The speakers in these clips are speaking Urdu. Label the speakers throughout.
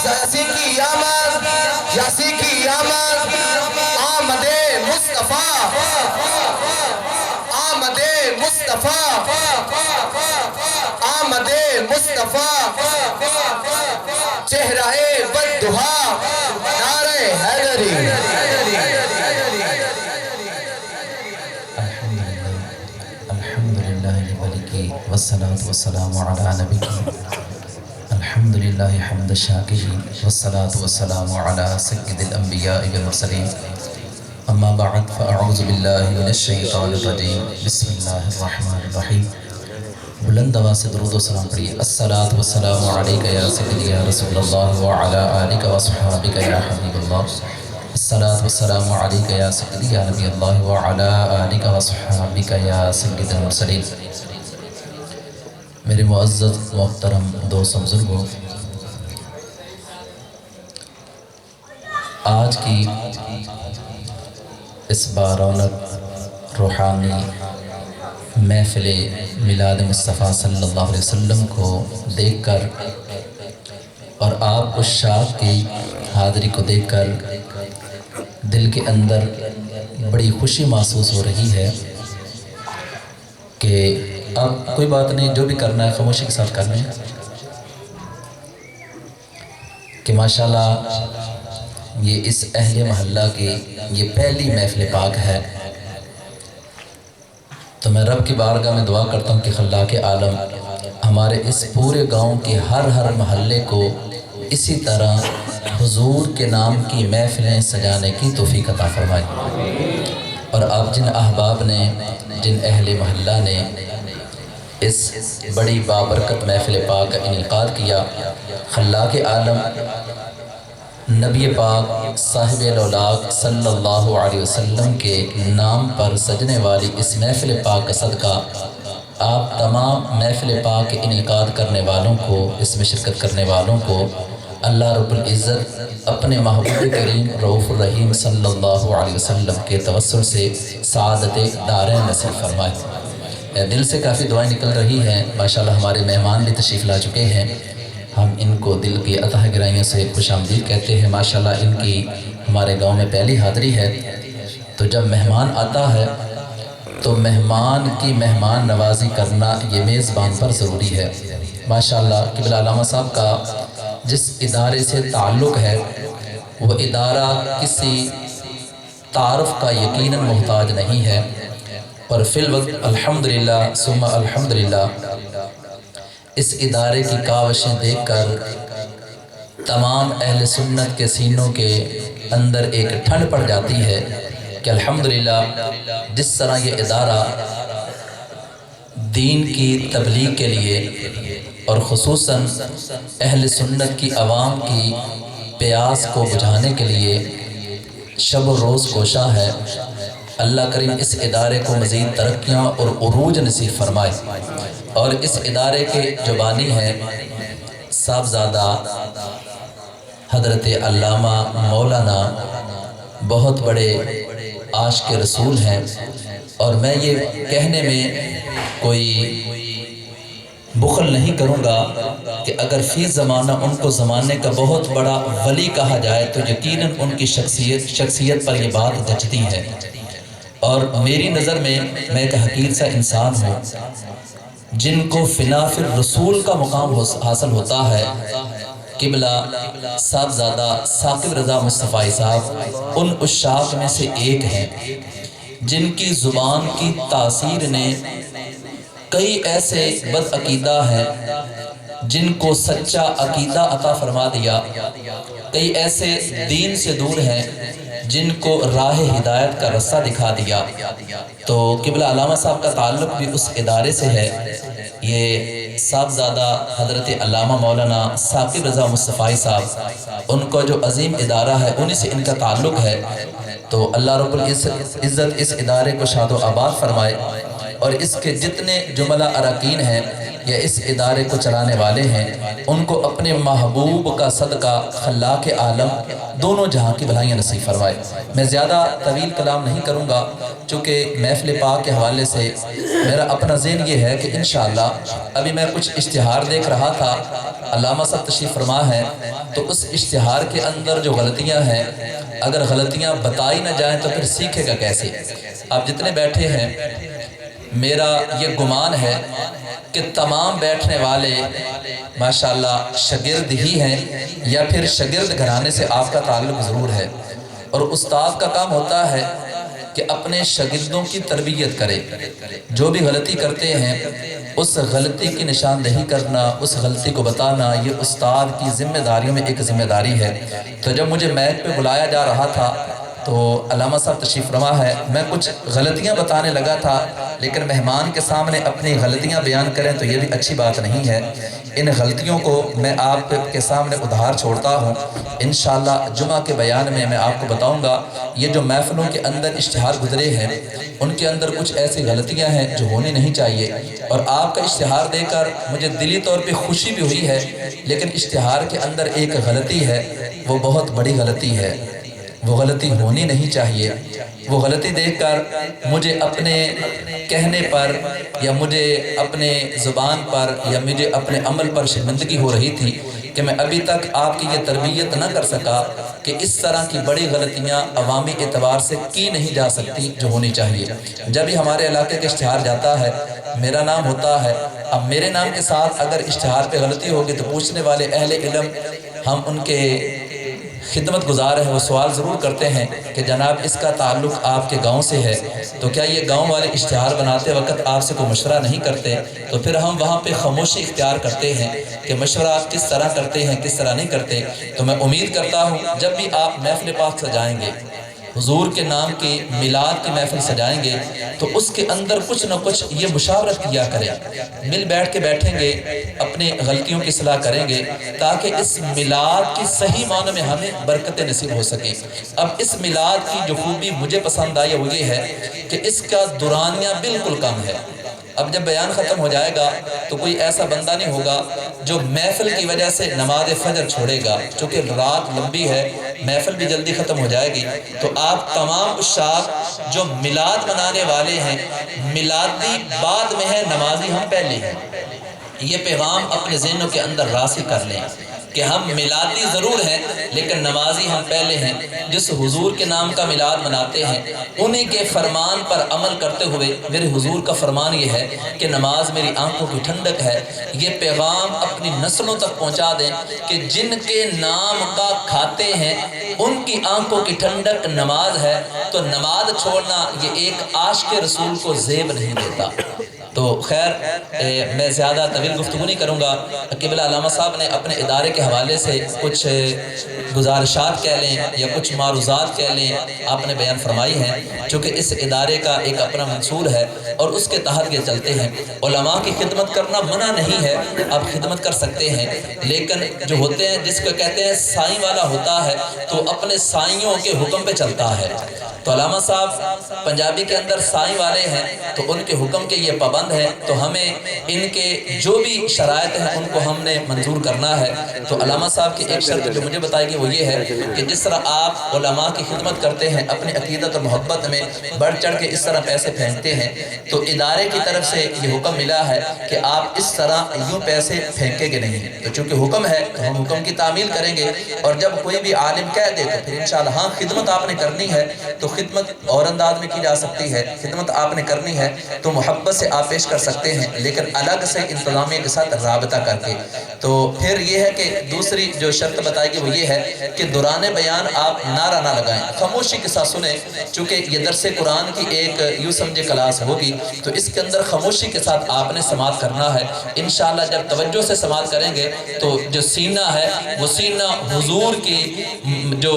Speaker 1: یاسی کی آمد، یاسی کی آمد، آمد مصطفیٰ، آمد مصطفیٰ، آمد مصطفیٰ، چہرہ بددہا، نعرہ حیدری۔
Speaker 2: الحمدللہ لملکی والصلاة والسلام علی نبیکی الحمدللہ حمد الشاکرین والصلاة والسلام علی سید الانبیاء والمرسلین اما بعد فاعوذ باللہ من الشیطان الرجیم بسم اللہ الرحمن الرحیم بلند آواز سے درود و سلام پڑھیے الصلاة والسلام علیکہ یا سیدی یا رسول اللہ وعلی آلک وصحابک یا حبیب اللہ الصلاة والسلام علیکہ یا سیدی یا نبی اللہ وعلی آلک وصحابک یا سید المرسلین۔ میرے معزز محترم دوست بزرگوں، آج کی اس بارونق روحانی محفل میلاد مصطفیٰ صلی اللہ علیہ وسلم کو دیکھ کر اور آپ اس شاخ کی حاضری کو دیکھ کر دل کے اندر بڑی خوشی محسوس ہو رہی ہے کہ اب کوئی بات نہیں، جو بھی کرنا ہے خاموشی کے ساتھ کرنا ہے کہ ماشاءاللہ یہ اس اہل محلہ کی یہ پہلی محفل پاک ہے۔ تو میں رب کی بارگاہ میں دعا کرتا ہوں کہ خلاق عالم ہمارے اس پورے گاؤں کے ہر محلے کو اسی طرح حضور کے نام کی محفلیں سجانے کی توفیق عطا فرمائے، اور آپ جن احباب نے، جن اہل محلہ نے اس بڑی بابرکت محفل پاک کا انعقاد کیا، خلاق عالم نبی پاک صاحب الاولاق صلی اللہ علیہ وسلم کے نام پر سجنے والی اس محفل پاک کا صدقہ آپ تمام محفل پاک کے انعقاد کرنے والوں کو، اس میں شرکت کرنے والوں کو اللہ رب العزت اپنے محبوب کریم رؤوف الرحیم صلی اللہ علیہ وسلم کے توسل سے سعادت دارین نصیب فرمائے۔ دل سے کافی دعائیں نکل رہی ہیں، ماشاءاللہ ہمارے مہمان بھی تشریف لا چکے ہیں، ہم ان کو دل کی عطا گرائیوں سے خوش آمدید کہتے ہیں۔ ماشاءاللہ ان کی ہمارے گاؤں میں پہلی حاضری ہے، تو جب مہمان آتا ہے تو مہمان کی مہمان نوازی کرنا یہ میزبان پر ضروری ہے۔ ماشاءاللہ قبلہ علامہ صاحب کا جس ادارے سے تعلق ہے وہ ادارہ کسی تعارف کا یقیناً محتاج نہیں ہے، اور فی الوقت الحمدللہ ثم الحمدللہ اس ادارے کی کاوشیں دیکھ کر تمام اہل سنت کے سینوں کے اندر ایک ٹھنڈ پڑ جاتی ہے کہ الحمدللہ جس طرح یہ ادارہ دین کی تبلیغ کے لیے اور خصوصاً اہل سنت کی عوام کی پیاس کو بجھانے کے لیے شب و روز کوشاں ہے، اللہ کریم اس ادارے کو مزید ترقیاں اور عروج نصیب فرمائے۔ اور اس ادارے کے جو بانی ہیں صاحبزادہ حضرت علامہ مولانا بہت بڑے عاشق رسول ہیں، اور میں یہ کہنے میں کوئی بخل نہیں کروں گا کہ اگر فی زمانہ ان کو زمانے کا بہت بڑا ولی کہا جائے تو یقیناً ان کی شخصیت پر یہ بات جچتی ہے، اور میری نظر میں ایک حقیر سا انسان ہوں جن کو فنا فی الرسول کا مقام حاصل ہوتا ہے۔ قبلہ صاحبزادہ ثاقب رضا مصطفی صاحب ان عشاق میں سے ایک ہیں جن کی زبان کی تاثیر نے کئی ایسے بد عقیدہ ہیں جن کو سچا عقیدہ عطا فرما دیا، کئی ایسے دین سے دور ہیں جن کو راہ ہدایت کا رستہ دکھا دیا۔ تو قبلہ علامہ صاحب کا تعلق بھی اس ادارے سے ہے۔ یہ صاحبزادہ حضرت علامہ مولانا ثاقب رضا مصطفی صاحب، ان کو جو عظیم ادارہ ہے انہی سے ان کا تعلق ہے۔ تو اللہ رب العزت اس ادارے کو شاد و آباد فرمائے، اور اس کے جتنے جملہ اراکین ہیں یا اس ادارے کو چلانے والے ہیں، ان کو اپنے محبوب کا صدقہ خلاق عالم دونوں جہاں کی بھلائیاں نصیب فرمائے۔ میں زیادہ طویل کلام نہیں کروں گا، چونکہ محفل پاک کے حوالے سے میرا اپنا ذہن یہ ہے کہ انشاءاللہ ابھی میں کچھ اشتہار دیکھ رہا تھا، علامہ صاحب تشریف فرما ہے، تو اس اشتہار کے اندر جو غلطیاں ہیں، اگر غلطیاں بتائی نہ جائیں تو پھر سیکھے گا کیسے؟ آپ جتنے بیٹھے ہیں، میرا یہ گمان ہے کہ تمام بیٹھنے والے ماشاءاللہ شاگرد ہی ہیں، یا پھر شاگرد گھرانے سے آپ کا تعلق ضرور ہے، اور استاد کا کام ہوتا ہے کہ اپنے شاگردوں کی تربیت کرے، جو بھی غلطی کرتے ہیں اس غلطی کی نشاندہی کرنا، اس غلطی کو بتانا، یہ استاد کی ذمہ داریوں میں ایک ذمہ داری ہے۔ تو جب مجھے میک پہ بلایا جا رہا تھا تو علامہ صاحب تشریف فرما ہے، میں کچھ غلطیاں بتانے لگا تھا، لیکن مہمان کے سامنے اپنی غلطیاں بیان کریں تو یہ بھی اچھی بات نہیں ہے۔ ان غلطیوں کو میں آپ کے سامنے ادھار چھوڑتا ہوں، انشاءاللہ جمعہ کے بیان میں آپ کو بتاؤں گا۔ یہ جو محفلوں کے اندر اشتہار گزرے ہیں ان کے اندر کچھ ایسی غلطیاں ہیں جو ہونی نہیں چاہیے، اور آپ کا اشتہار دے کر مجھے دلی طور پہ خوشی بھی ہوئی ہے، لیکن اشتہار کے اندر ایک غلطی ہے، وہ بہت بڑی غلطی ہے، وہ غلطی ہونی نہیں چاہیے۔ وہ غلطی دیکھ کر مجھے اپنے کہنے پر یا مجھے اپنے زبان پر یا مجھے اپنے عمل پر شرمندگی ہو رہی تھی کہ میں ابھی تک آپ کی یہ تربیت نہ کر سکا کہ اس طرح کی بڑی غلطیاں عوامی اعتبار سے کی نہیں جا سکتی جو ہونی چاہیے۔ جب ہی ہمارے علاقے کا اشتہار جاتا ہے میرا نام ہوتا ہے، اب میرے نام کے ساتھ اگر اشتہار پہ غلطی ہوگی تو پوچھنے والے اہل علم ہم ان کے خدمت گزار ہیں، وہ سوال ضرور کرتے ہیں کہ جناب اس کا تعلق آپ کے گاؤں سے ہے، تو کیا یہ گاؤں والے اشتہار بناتے وقت آپ سے کوئی مشورہ نہیں کرتے؟ تو پھر ہم وہاں پہ خاموشی اختیار کرتے ہیں کہ مشورہ آپ کس طرح کرتے ہیں کس طرح نہیں کرتے۔ تو میں امید کرتا ہوں جب بھی آپ محفل پاک سجائیں گے، حضور کے نام کی میلاد کی محفل سجائیں گے، تو اس کے اندر کچھ نہ کچھ یہ مشاورت کیا کریں، مل بیٹھ کے بیٹھیں گے، اپنی غلطیوں کی اصلاح کریں گے، تاکہ اس میلاد کی صحیح معنی میں ہمیں برکتیں نصیب ہو سکیں۔ اب اس میلاد کی جو خوبی مجھے پسند آئی وہ یہ ہے کہ اس کا دورانیہ بالکل کم ہے۔ اب جب بیان ختم ہو جائے گا تو کوئی ایسا بندہ نہیں ہوگا جو محفل کی وجہ سے نماز فجر چھوڑے گا، چونکہ رات لمبی ہے، محفل بھی جلدی ختم ہو جائے گی۔ تو آپ تمام اشاعت جو میلاد منانے والے ہیں، میلادی بعد میں ہے، نمازی ہم پہلے ہیں، یہ پیغام اپنے ذہنوں کے اندر راسخ کر لیں کہ ہم میلادی ضرور ہیں لیکن نمازی ہم پہلے ہیں۔ جس حضور کے نام کا میلاد مناتے ہیں انہی کے فرمان پر عمل کرتے ہوئے میرے حضور کا فرمان یہ ہے کہ نماز میری آنکھوں کی ٹھنڈک ہے۔ یہ پیغام اپنی نسلوں تک پہنچا دیں کہ جن کے نام کا کھاتے ہیں ان کی آنکھوں کی ٹھنڈک نماز ہے، تو نماز چھوڑنا یہ ایک عاشق رسول کو زیب نہیں دیتا۔ تو خیر میں زیادہ طویل گفتگو نہیں کروں گا۔ قبلہ علامہ صاحب نے اپنے ادارے کے حوالے سے کچھ گزارشات کہہ لیں یا کچھ معروضات کہہ لیں آپ نے بیان فرمائی ہیں، چونکہ اس ادارے کا ایک اپنا منصور ہے اور اس کے تحت یہ چلتے ہیں۔ علماء کی خدمت کرنا منع نہیں ہے، آپ خدمت کر سکتے ہیں، لیکن جو ہوتے ہیں جس کو کہتے ہیں سائیں والا ہوتا ہے تو اپنے سائیوں کے حکم پہ چلتا ہے۔ تو علامہ صاحب پنجابی کے اندر سائیں والے ہیں تو ان کے حکم کے یہ پابند ہیں، تو ہمیں ان کے جو بھی شرائط ہیں ان کو ہم نے منظور کرنا ہے۔ تو علامہ صاحب کی ایک شرط جو مجھے بتائی گئی وہ یہ ہے کہ جس طرح آپ علماء کی خدمت کرتے ہیں، اپنی عقیدت اور محبت میں بڑھ چڑھ کے اس طرح پیسے پھینکتے ہیں، تو ادارے کی طرف سے یہ حکم ملا ہے کہ آپ اس طرح یوں پیسے پھینکیں گے نہیں۔ تو چونکہ حکم ہے تو ہم حکم کی تعمیل کریں گے، اور جب کوئی بھی عالم کہہ دے تو پھر انشاءاللہ ہاں خدمت آپ نے کرنی ہے تو خدمت اور انداز میں کی جا سکتی ہے، خدمت آپ نے کرنی ہے تو محبت سے آپ پیش کر سکتے ہیں، لیکن الگ سے انتظامیہ کے ساتھ رابطہ کر کے۔ تو پھر یہ ہے کہ دوسری جو شرط بتائی گئی وہ یہ ہے کہ دوران بیان آپ نعرہ نہ لگائیں، خاموشی کے ساتھ سنیں، چونکہ یہ درس قرآن کی ایک یوں سمجھے کلاس ہوگی تو اس کے اندر خاموشی کے ساتھ آپ نے سماعت کرنا ہے۔ انشاءاللہ جب توجہ سے سماعت کریں گے تو جو سینہ ہے وہ سینہ حضور کی جو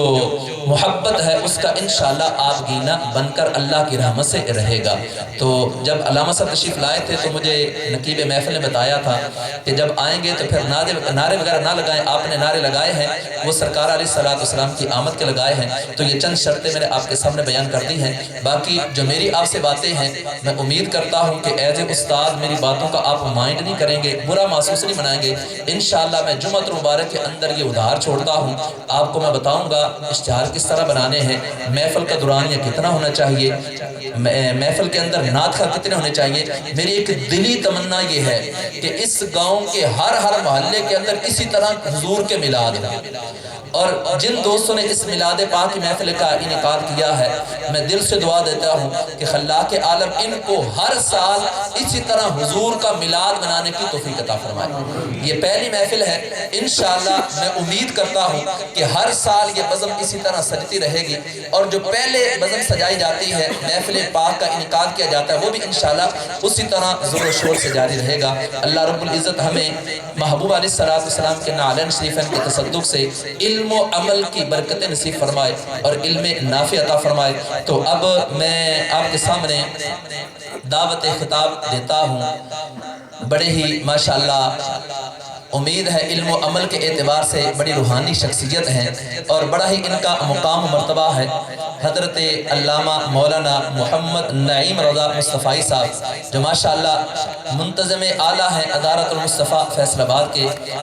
Speaker 2: محبت ہے اس کا انشاءاللہ آپ گینا بن کر اللہ کی رحمت سے رہے گا۔ تو جب علامہ صاحب تشریف لائے تھے تو مجھے نقیب محفل نے بتایا تھا کہ جب آئیں گے تو پھر نعرے وغیرہ نہ لگائیں. آپ نے نعرے لگائے ہیں وہ سرکار علیہ الصلوۃ والسلام کی آمد کے لگائے ہیں. تو یہ چند شرطیں میں نے آپ کے سامنے بیان کر دی ہیں. باقی جو میری آپ سے باتیں ہیں میں امید کرتا ہوں کہ ایز اے استاد میری باتوں کا آپ مائنڈ نہیں کریں گے, برا محسوس نہیں منائیں گے. انشاءاللہ میں جمعۃ المبارک کے اندر یہ ادھار چھوڑتا ہوں. آپ کو میں بتاؤں گا اشتہار کس طرح بنانے ہیں, محفل کا دورانیہ کتنا ہونا چاہیے, محفل کے اندر نعت خواہ کتنے ہونے چاہیے. میری ایک دلی تمنا یہ ہے کہ اس گاؤں کے ہر محلے کے اندر اسی طرح حضور کے میلاد ہوں. اور جن دوستوں نے اس میلاد پاک کی محفل کا انعقاد کیا ہے میں دل سے دعا دیتا ہوں کہ خلاق عالم ان کو ہر سال اسی طرح حضور کا میلاد منانے کی توفیق عطا فرمائے. یہ پہلی محفل ہے, انشاءاللہ میں امید کرتا ہوں کہ ہر سال یہ بزم اسی طرح سجتی رہے گی. اور جو پہلے بزم سجائی جاتی ہے محفل پاک کا انعقاد کیا جاتا ہے وہ بھی انشاءاللہ اسی طرح زور و شور سے جاری رہے گا. اللہ رب العزت ہمیں محبوب علیہ السلام کے نعلین شریفین کے تصدق سے علم و عمل کی برکتیں نصیب فرمائے اور علم نافع عطا فرمائے. تو اب میں آپ کے سامنے دعوت خطاب دیتا ہوں. بڑے ہی ماشاءاللہ امید ہے علم و عمل کے اعتبار سے بڑی روحانی شخصیت ہیں اور بڑا ہی ان کا مقام و مرتبہ ہے. حضرت علامہ مولانا محمد نعیم رضا مصطفی صاحب جو ماشاءاللہ منتظم اعلیٰ ہیں ادارت المصطفیٰ فیصل آباد کے,